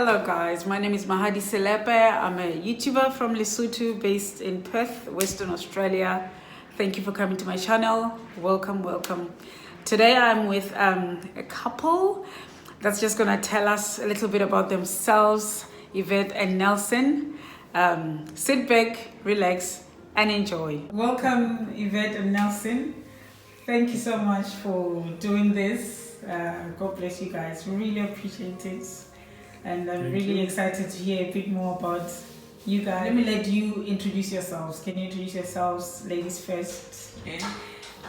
Hello guys, my name is Mahali Selepe. I'm a YouTuber from Lesotho based in Perth, Western Australia. Thank you for coming to my channel. Welcome. Today I'm with a couple that's just gonna tell us a little bit about themselves, Yvette and Nelson. Sit back, relax and enjoy. Welcome Yvette and Nelson. Thank you so much for doing this. God bless you guys. Really appreciate it. And I'm really excited to hear a bit more about you guys. Let me let you introduce yourselves. Can you introduce yourselves, ladies first?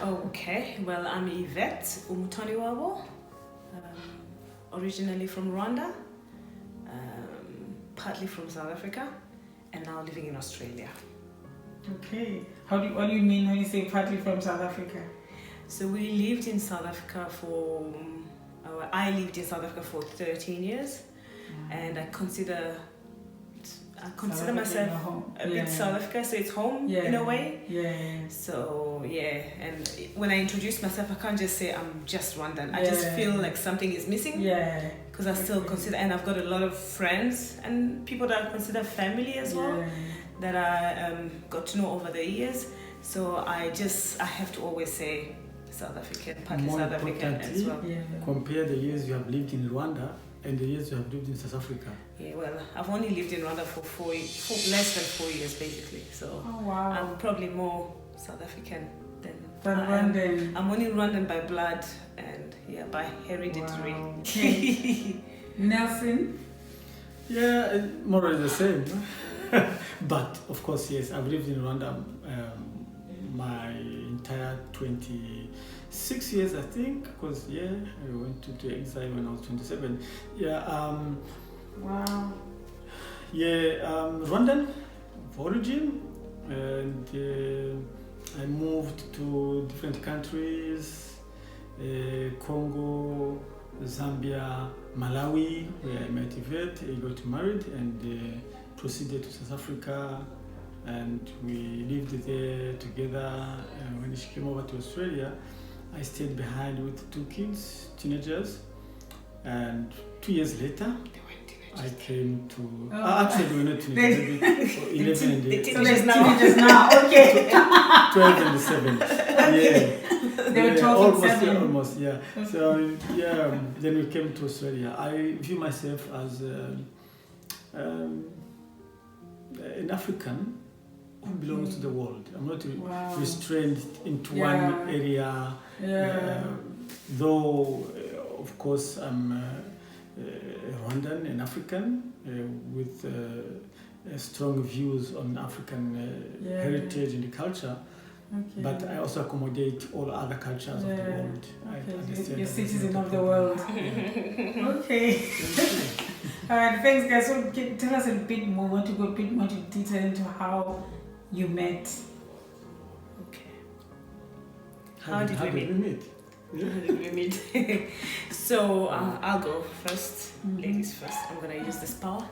Okay, well, I'm Yvette Umutoniwabo, originally from Rwanda, partly from South Africa, and now living in Australia. Okay. What do you mean when you say partly from South Africa? So we lived in South Africa I lived in South Africa for 13 years. And I consider myself a bit South Africa, so it's home in a way. So and when I introduce myself, I can't just say I'm just Rwandan. I just feel like something is missing. Because I still consider, and I've got a lot of friends and people that I consider family as well, that I got to know over the years. So I have to always say South African, partly South African as well. Compare the years you have lived in Rwanda and the years you have lived in South Africa. Yeah, well, I've only lived in Rwanda for less than 4 years, basically. So I'm probably more South African than Rwandan. I'm only Rwandan by blood and by hereditary. Wow. Okay. Nelson? Yeah, more or less the same. But of course, yes, I've lived in Rwanda my entire 26 years, I think, because I went to exile when I was 27. Rwandan of origin, and I moved to different countries, Congo, Zambia, Malawi, where I met Yvette. I got married and proceeded to South Africa, and we lived there together. When she came over to Australia, I stayed behind with 2 kids, teenagers, and 2 years later, I came to... actually, we were not teenagers, 11 and 8. So they're teenagers now, okay. 12 and 7. They were 12 and 7. Almost. So, then we came to Australia. I view myself as an African who belongs to the world. I'm not restrained into one area, though of course I'm Rwandan and African with strong views on African heritage and culture. But I also accommodate all other cultures of the world. You're citizen of the world. Okay. All right, thanks guys. So tell us a bit more. I want to go a bit more into detail into how you met. Okay. How did we meet? How did we meet? So I'll go first. Ladies first. I'm gonna use this power.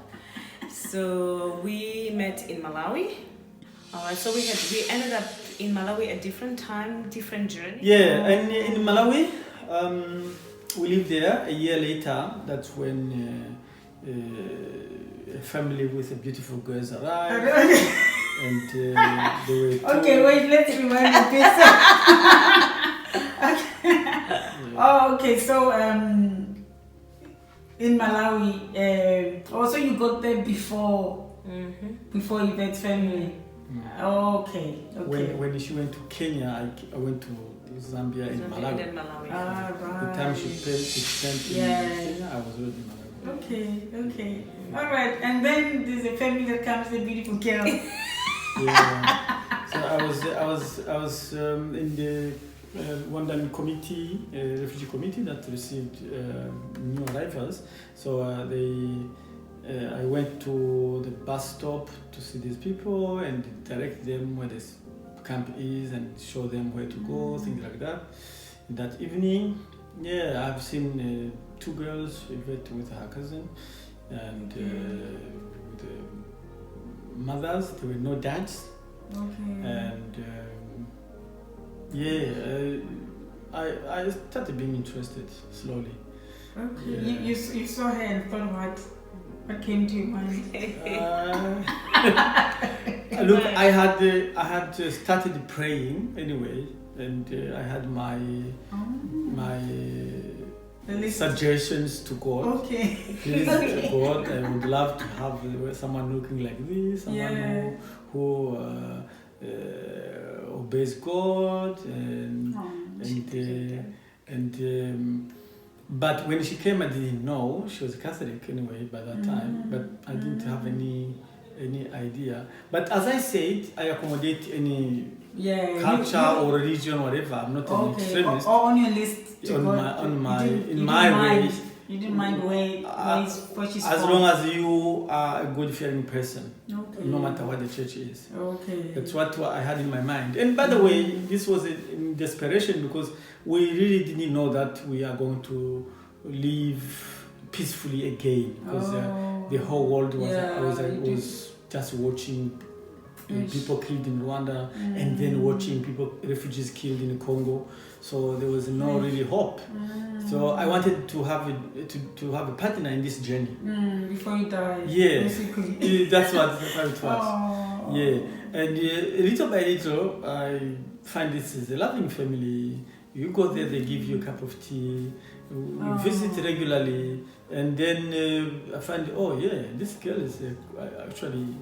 So we met in Malawi. Alright, so we ended up in Malawi at different time, different journey. Yeah, and in Malawi, we lived there. A year later, that's when a family with a beautiful girls arrived. And they were okay, wait, let's rewind a bit. Okay, so in Malawi, also you got there before Yvette's family. Okay. When she went to Kenya, I went to Zambia and Malawi. Right. The time she spent in Kenya, I was already in Malawi. Okay. All right, and then there's a family that comes, a beautiful girl. So I was in the Rwandan committee, refugee committee that received new arrivals. So I went to the bus stop to see these people and direct them where the camp is and show them where to go, things like that. That evening, I've seen 2 girls, Yvette with her cousin, and with the mothers. There were no dads. And I started being interested slowly. You saw her and thought, what? What came to your mind? Look, I had started praying anyway, and I had my suggestions to God. Okay. Please, God, I would love to have someone looking like this, someone who obeys God, but when she came, I didn't know she was Catholic anyway by that time. But I didn't have any idea. But as I said, I accommodate any culture or religion, whatever. I'm not an extremist. Or on your list. In my way. You didn't mind where she's as from. long as you are a God-fearing person, no matter what the church is. Okay. That's what I had in my mind. And by the way, this was in desperation because we really didn't know that we are going to live peacefully again. Because the whole world was just watching people killed in Rwanda and then watching refugees killed in Congo. So there was no really hope. So I wanted to have a partner in this journey. Before you die. Yeah, that's how it was. Oh. Yeah, and little by little, I find this is a loving family. You go there, they give you a cup of tea. You visit regularly, and then I find, this girl is actually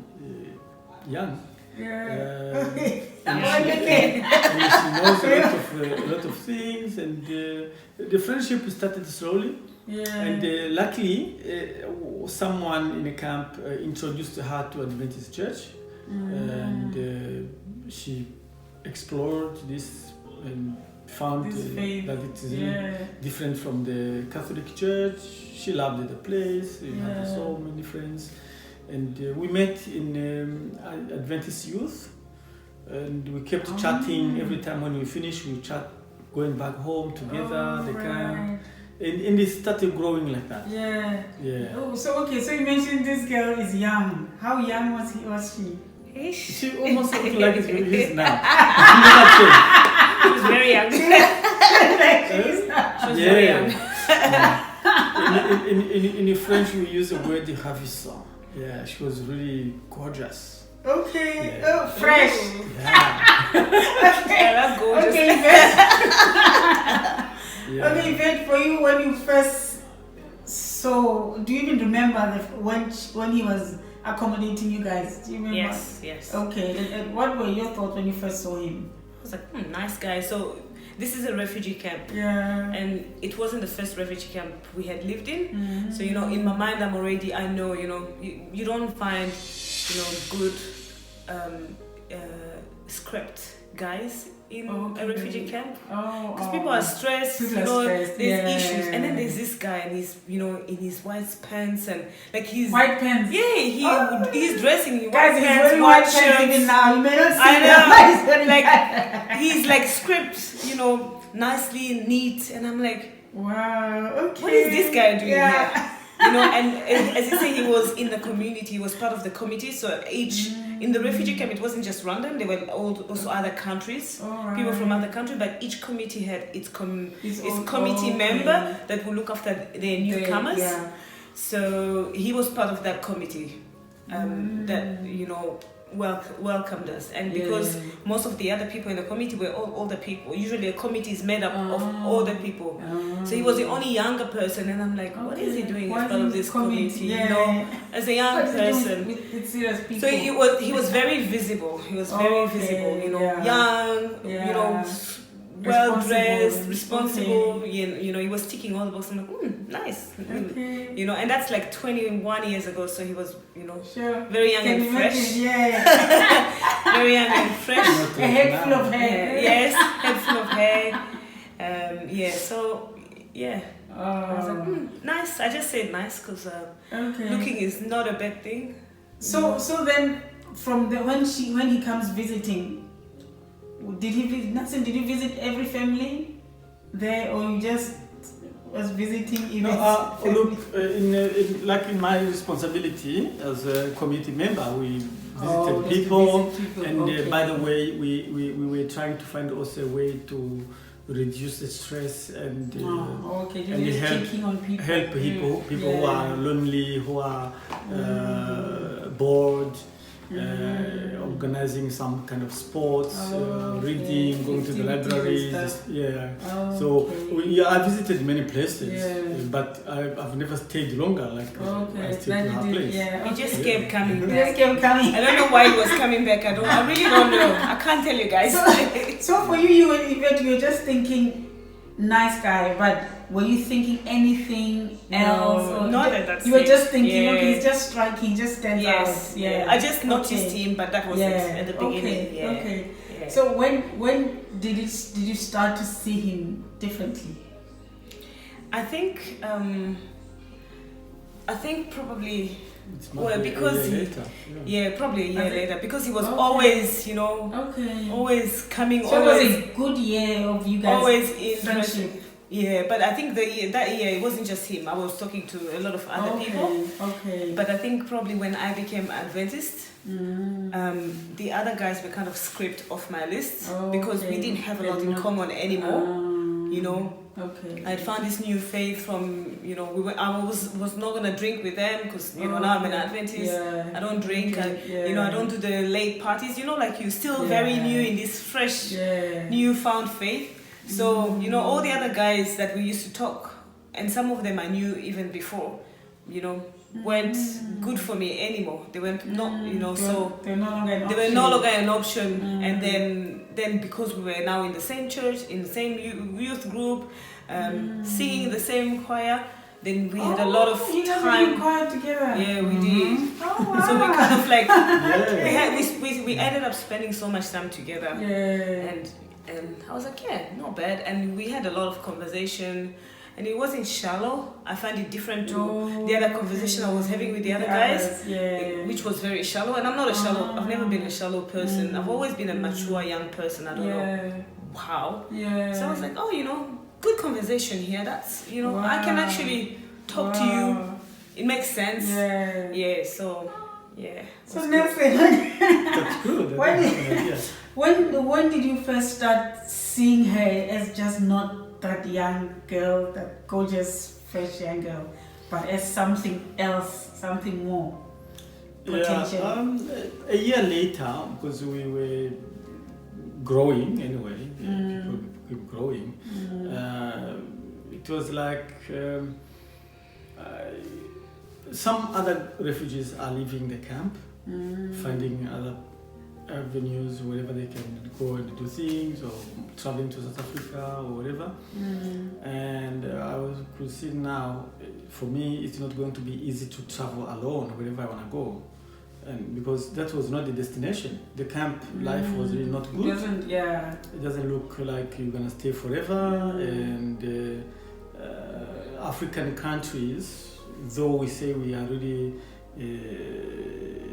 young. Yeah. And she knows a lot of things, and the friendship started slowly. Yeah. And luckily, someone in the camp introduced her to Adventist church, and she explored this and found that it is different from the Catholic church. She loved the place. We had so many friends. And we met in Adventist youth, and we kept chatting every time when we finished. We chat, going back home together, the camp, and it started growing like that. Yeah. Yeah. Oh, so you mentioned this girl is young. How young was she? She almost looked like she is now. She was very young. She was very young. In French, we use the word ravissant. Yeah, she was really gorgeous. Okay. Yeah. Oh, fresh. Yeah. Okay. That's gorgeous. Okay, Yvette. Okay, Yvette, for you, when you first saw, do you even remember when he was accommodating you guys? Do you remember? Yes. Okay, and what were your thoughts when you first saw him? I was like, nice guy. So this is a refugee camp. Yeah. And it wasn't the first refugee camp we had lived in. So, in my mind, I know, you don't find, good script guys in a refugee camp. Because people are stressed, there's issues. And then there's this guy and he's, in his white pants and he's... White pants? Yeah, he's dressing in white pants, white shirts. Even now, you may not see he's script, nicely neat. And I'm like, wow, okay. What is this guy doing here? And as you say, he was in the community, he was part of the committee. So in the refugee camp, it wasn't just random, there were also other countries, people from other countries, but each committee had its committee member that would look after their newcomers. So he was part of that committee that, welcomed us. And because most of the other people in the committee were all older people, usually a committee is made up of older people. So he was the only younger person, and I'm like, what is he doing as part of this committee? As a young person. With serious people. So he was very visible. He was very visible, young, well dressed, responsible. He was ticking all the boxes. I'm like, nice. And that's 21 years ago. So he was, very young and fresh. Very young and fresh. A head full of hair. Yes, head full of hair. I was like, nice. I just said nice because looking is not a bad thing. So then, from when he comes visiting. Did you visit every family there, or you just was visiting even? Look, in my responsibility as a committee member, we visited people, and by the way, we were trying to find also a way to reduce the stress and and help people who are lonely, who are bored. Organizing some kind of sports, reading, going to the libraries. I visited many places, but I've never stayed longer. I stayed in her place. He just kept coming back. I don't know why he was coming back. I really don't know. I can't tell you guys. So for you and Yvette, you were just thinking, nice guy, but were you thinking anything else? Or not at that stage. You were just thinking, okay, he's just striking, just stands out. Yeah. I just noticed him, but that was it at the beginning. Okay. So when did you start to see him differently? I think probably because a year later. Probably a year later, because he was always, always coming. So always, it was a good year of you guys always in friendship. Yeah, but I think that year it wasn't just him. I was talking to a lot of other people. Okay. But I think probably when I became Adventist, the other guys were kind of scraped off my list because we didn't have a lot in common anymore. Okay. I found this new faith from, I was not going to drink with them because, now I'm an Adventist. Yeah. I don't drink. I don't do the late parties. You're still very new in this fresh, newfound faith. So, all the other guys that we used to talk, and some of them I knew even before, weren't good for me anymore. They weren't so they were no longer an they were no longer an option. And then because we were now in the same church, in the same youth group, singing the same choir, then we had a lot of time. Choir together. Yeah, we did. Oh, wow. So we kind of like we ended up spending so much time together. Yeah. And I was like, not bad. And we had a lot of conversation. And it wasn't shallow. I find it different to the other conversation I was having with the other guys, which was very shallow. And I'm not a shallow. I've never been a shallow person. I've always been a mature young person. I don't know how. Yeah. So I was like, good conversation here. That's I can actually talk to you. It makes sense. Yeah. Yeah. So Nelson, that's good. When did you first start seeing her as just not that young girl, that gorgeous, fresh young girl, but as something else, something more potential? A year later, because we were growing anyway, people keep growing. It was like some other refugees are leaving the camp, finding other avenues wherever they can go and do things, or traveling to South Africa or whatever. And I could see now, for me, it's not going to be easy to travel alone wherever I want to go, and because that was not the destination. The camp life was really not good. It doesn't look like you're gonna stay forever. And African countries, though we say we are really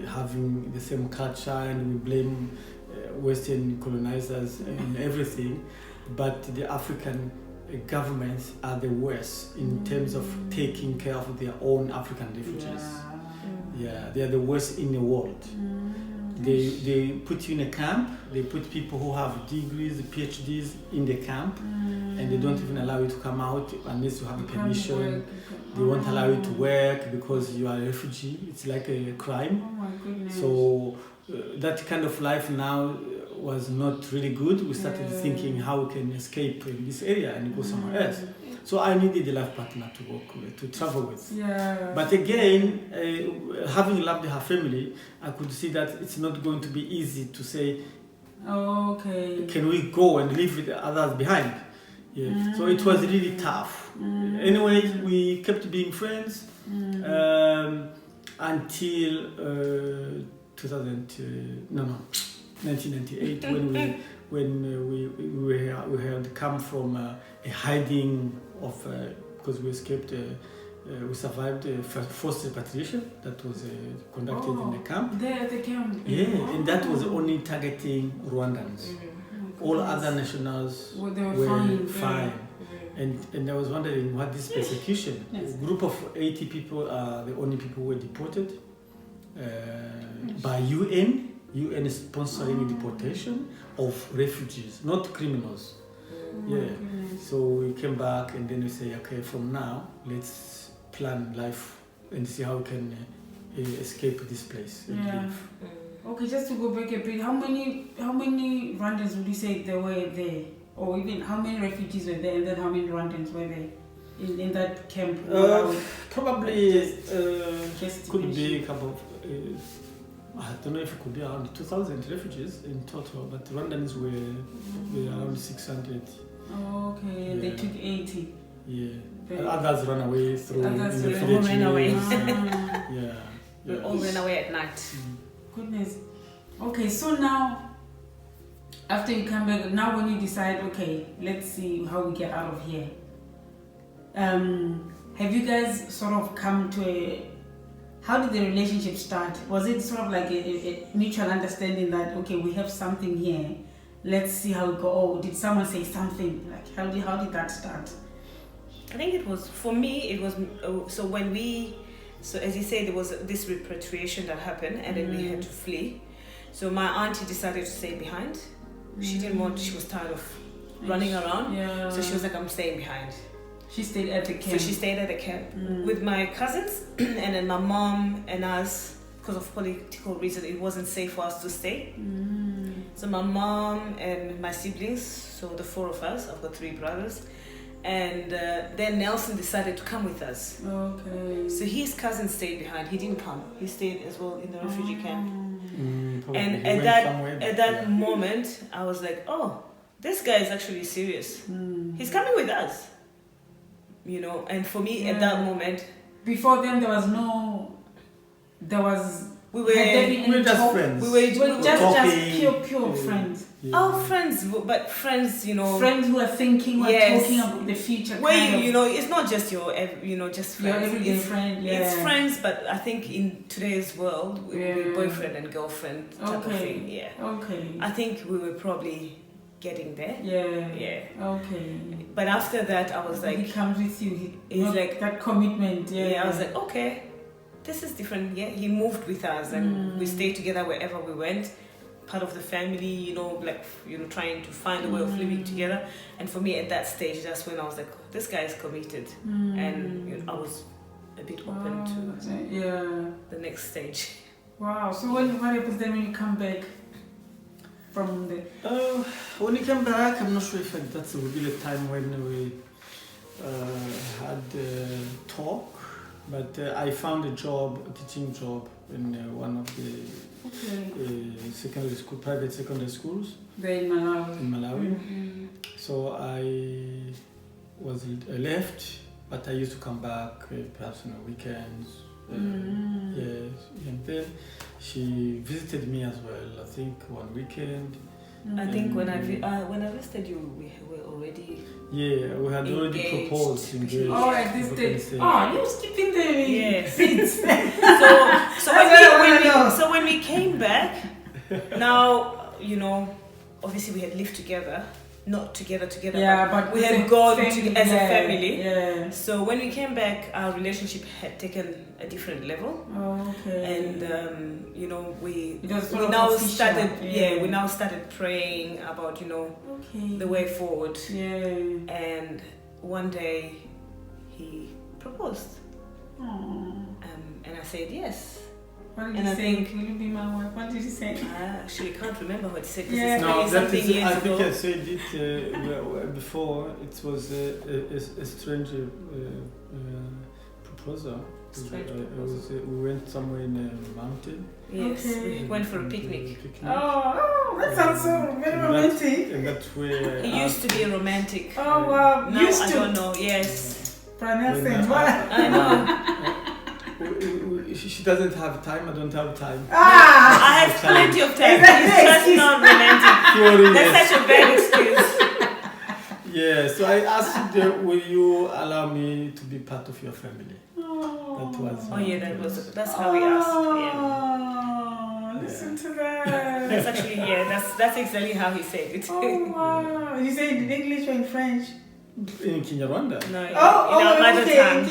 having the same culture and we blame Western colonizers and everything, but the African governments are the worst in terms of taking care of their own African refugees. They are the worst in the world. They put you in a camp, they put people who have degrees, PhDs in the camp, and they don't even allow you to come out unless you have a permission. They won't allow you to work because you are a refugee. It's like a crime. Oh my goodness. So that kind of life now was not really good. We started thinking how we can escape in this area and go somewhere else. So I needed a life partner to work with, to travel with. But again, having loved her family, I could see that it's not going to be easy to say, can we go and leave the others behind? So it was really tough. Anyway, we kept being friends until 1998 when we had come from a hiding of because we escaped. We survived forced repatriation that was conducted in the camp. There at the camp. And that was only targeting Rwandans. All other nationals were fine. And I was wondering what this persecution. A group of 80 people are the only people who were deported by UN. UN is sponsoring deportation of refugees, not criminals. Yeah. So we came back and then we say, okay, from now, let's plan life and see how we can escape this place and live. Okay, just to go back a bit, how many Rwandans would you say there were there? Or even how many refugees were there and then how many Rwandans were there in that camp? Probably could be a couple of, I don't know if it could be around 2,000 refugees in total, but Rwandans were around 600. Oh, okay, and they took 80. Yeah. Others ran away through in the villages. Ran away. Yeah. We all ran away at night. Goodness. Okay, so now, after you come back, now when you decide, okay, let's see how we get out of here. Have you guys sort of come to how did the relationship start? Was it sort of like a mutual understanding that, okay, we have something here, let's see how it goes? Oh, did someone say something? Like, how did that start? I think it was, for me, it was, so as you say, there was this repatriation that happened and then we had to flee. So my auntie decided to stay behind. She didn't want, she was tired of running around. Yeah. So she was like, I'm staying behind. She stayed at the camp. So she stayed at the camp with my cousins and then my mom and us, because of political reasons, it wasn't safe for us to stay. So my mom and my siblings, so the 4 of us, I've got 3 brothers, and then Nelson decided to come with us. Okay. So his cousin stayed behind. He didn't come. He stayed as well in the refugee camp. And at that moment, I was like, oh, this guy is actually serious. He's coming with us. You know, and for me at that moment, before then we were just friends. We were just pure friends. Yeah. Oh, friends, but friends, you know. Friends who are thinking, who are talking about the future. Where you know, it's not just your, just friends. Your everyday friend. It's friends, but I think in today's world, we're boyfriend and girlfriend type of thing. Yeah. Okay. I think we were probably getting there. Yeah. Okay. But after that, I was like, he comes with you. He's like that commitment. Yeah. I was like, okay, this is different. Yeah. He moved with us, and we stayed together wherever we went. Part of the family, you know, like, you know, trying to find a way of living together. And for me, at that stage, that's when I was like, this guy is committed, and you know, I was a bit open to the next stage. Wow. So what happens then when you come back? From the when you come back, I'm not sure if that's really the time when we had talk, but I found a teaching job in one of the private secondary schools. There in Malawi. So I was left, but I used to come back perhaps on weekends. Yes, and then she visited me as well. I think one weekend. I think when I visited you, we were already. Yeah, we had already proposed. Engaged. Oh, at this stage. Oh, you were skipping the seats. So when we came back, now you know, obviously we had lived together. Not together, but we had gone as a family. Yeah. So when we came back, our relationship had taken a different level. And you know, we now started praying about, you know, the way forward. And one day he proposed. And I said yes. What did you say? Will you be my wife? What did you say? I actually can't remember what he said. I think I said it before. It was a strange proposal. We went somewhere in a mountain. Yes, we went for a picnic. Oh, that sounds so very romantic. And that's where he used to be a romantic. Oh wow, now I don't know. Yes, I know. She doesn't have time. I don't have time. I have plenty of time. It's just not romantic. That's such a bad excuse. Yeah, so I asked, will you allow me to be part of your family? That was. That's how we asked. Listen to that. That's actually that's exactly how he said it. Oh wow! You say it in English or in French? In Kinyarwanda. No, in our mother tongue.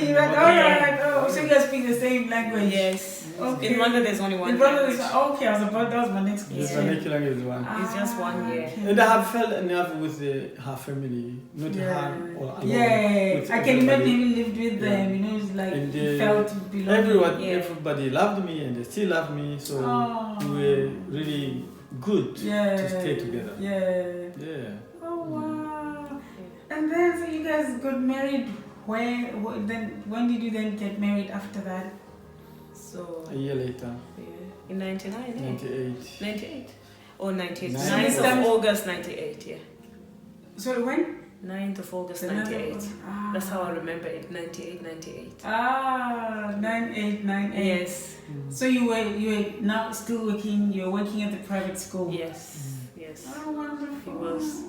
So you guys speak the same language? Yes. Okay. In Rwanda, there's only one. In Rwanda, okay, that was my next question. Yes, vernacular is one. It's just one, yeah. Okay. And I have felt enough with her family, not her or alone. Yeah, with I can everybody. imagine you lived with them, you know, it's like And, you felt belonging. Everybody loved me and they still love me, so we were really good to stay together. Yeah. Oh, wow. And then, so you guys got married. When did you then get married after that? So A year later. yeah. In 99, 98. 98 or 98. 98. 9th of August 98, yeah. Sorry, when? 9th of August 98. That's how I remember it. 98. 98. Yes. So you were now still working. You're working at the private school. Yes. Oh, wonderful. He was,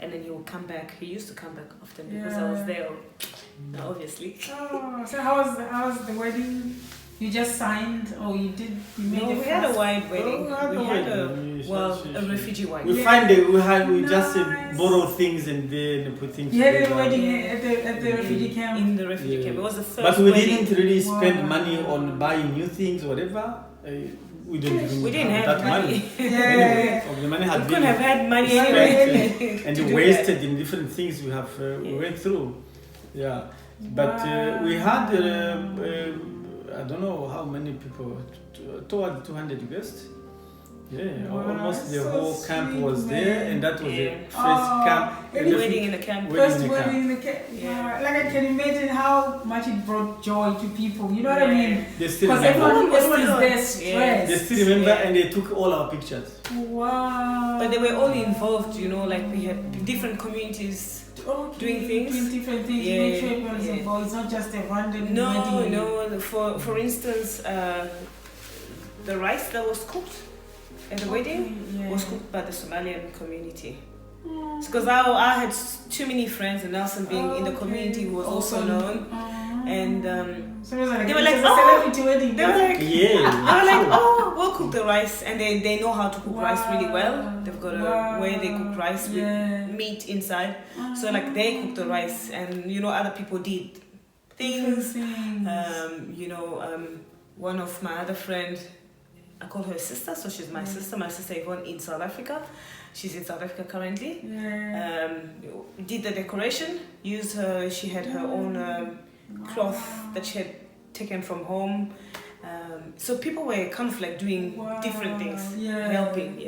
and then he would come back. He used to come back often because I was there. Obviously. Oh, so how was the wedding? You just signed, or you did? You made No, we had a wide wedding. We had a refugee wedding. We just borrow things and then put things You had together. a wedding at the refugee camp. In the refugee camp. It was the first But we wedding. didn't really spend money on buying new things or whatever. We didn't have that money. Anyway, the money had We couldn't have had money spent, anyway. and wasted in different things we went through. Yeah, but we had I don't know how many people, toward 200 guests. Yeah, almost the whole camp was there, and that was the first camp. Wedding in the camp. First wedding in the camp. Yeah. Like I can imagine how much it brought joy to people. You know what I mean? They still Because remember. everyone is there stressed. They still remember, and they took all our pictures. Wow. But they were all involved, you know, like we had different communities doing things. Doing different things. Yeah, Make sure everyone's involved. It's not just a random wedding. No. For instance, the rice that was cooked at the wedding was cooked by the Somalian community. Because I had too many friends, and Nelson being in the community who was also known. And so it was like they were like, celebrity wedding. They were like, yeah. we'll cook the rice, and they know how to cook rice really well. They've got a way they cook rice with meat inside. So like they cooked the rice, and you know other people did things. One of my other friend, I call her sister, so she's my sister. My sister Yvonne in South Africa. She's in South Africa currently. Did the decoration. She had her own cloth that she had taken from home. So people were kind of like doing different things, helping.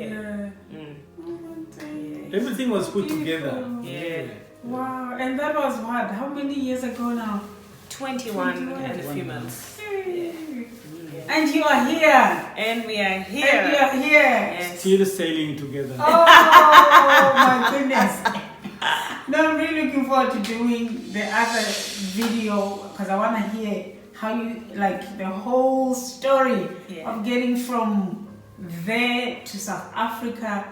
Everything was put together. Wow, and that was what? How many years ago now? 21 and a few months. And you are here. And we are here. And you are here. Yes. Still sailing together. Oh my goodness. No, I'm really looking forward to doing the other video because I want to hear how you, like the whole story of getting from there to South Africa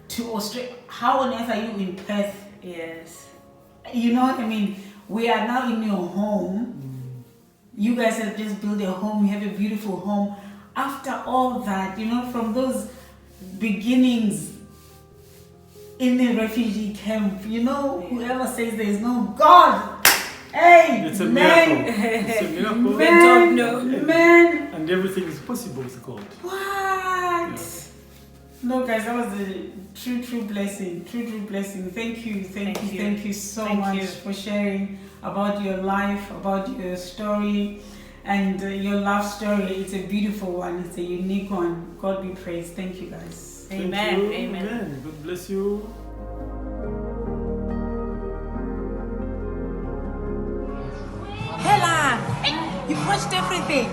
to Australia. How on earth are you in Perth? Yes. You know what I mean? We are now in your home. You guys have just built a home. You have a beautiful home. After all that, you know, from those beginnings in the refugee camp, you know, whoever says there is no God, hey, It's a man, miracle. It's a miracle. man, And everything is possible with God. what? No, guys, that was a true blessing. True blessing. Thank you so much for sharing about your life, about your story, and your love story. It's a beautiful one. It's a unique one. God be praised. Thank you, guys. Amen. Thank you. Amen. God bless you. Hella, you've watched everything.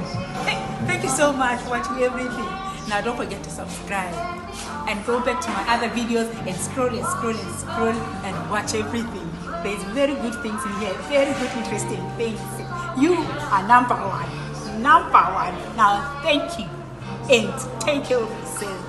Thank you so much for watching everything. Now don't forget to subscribe and go back to my other videos and scroll and watch everything. There's very good things in here, very good interesting things. You are number one. Now thank you and take care of yourself.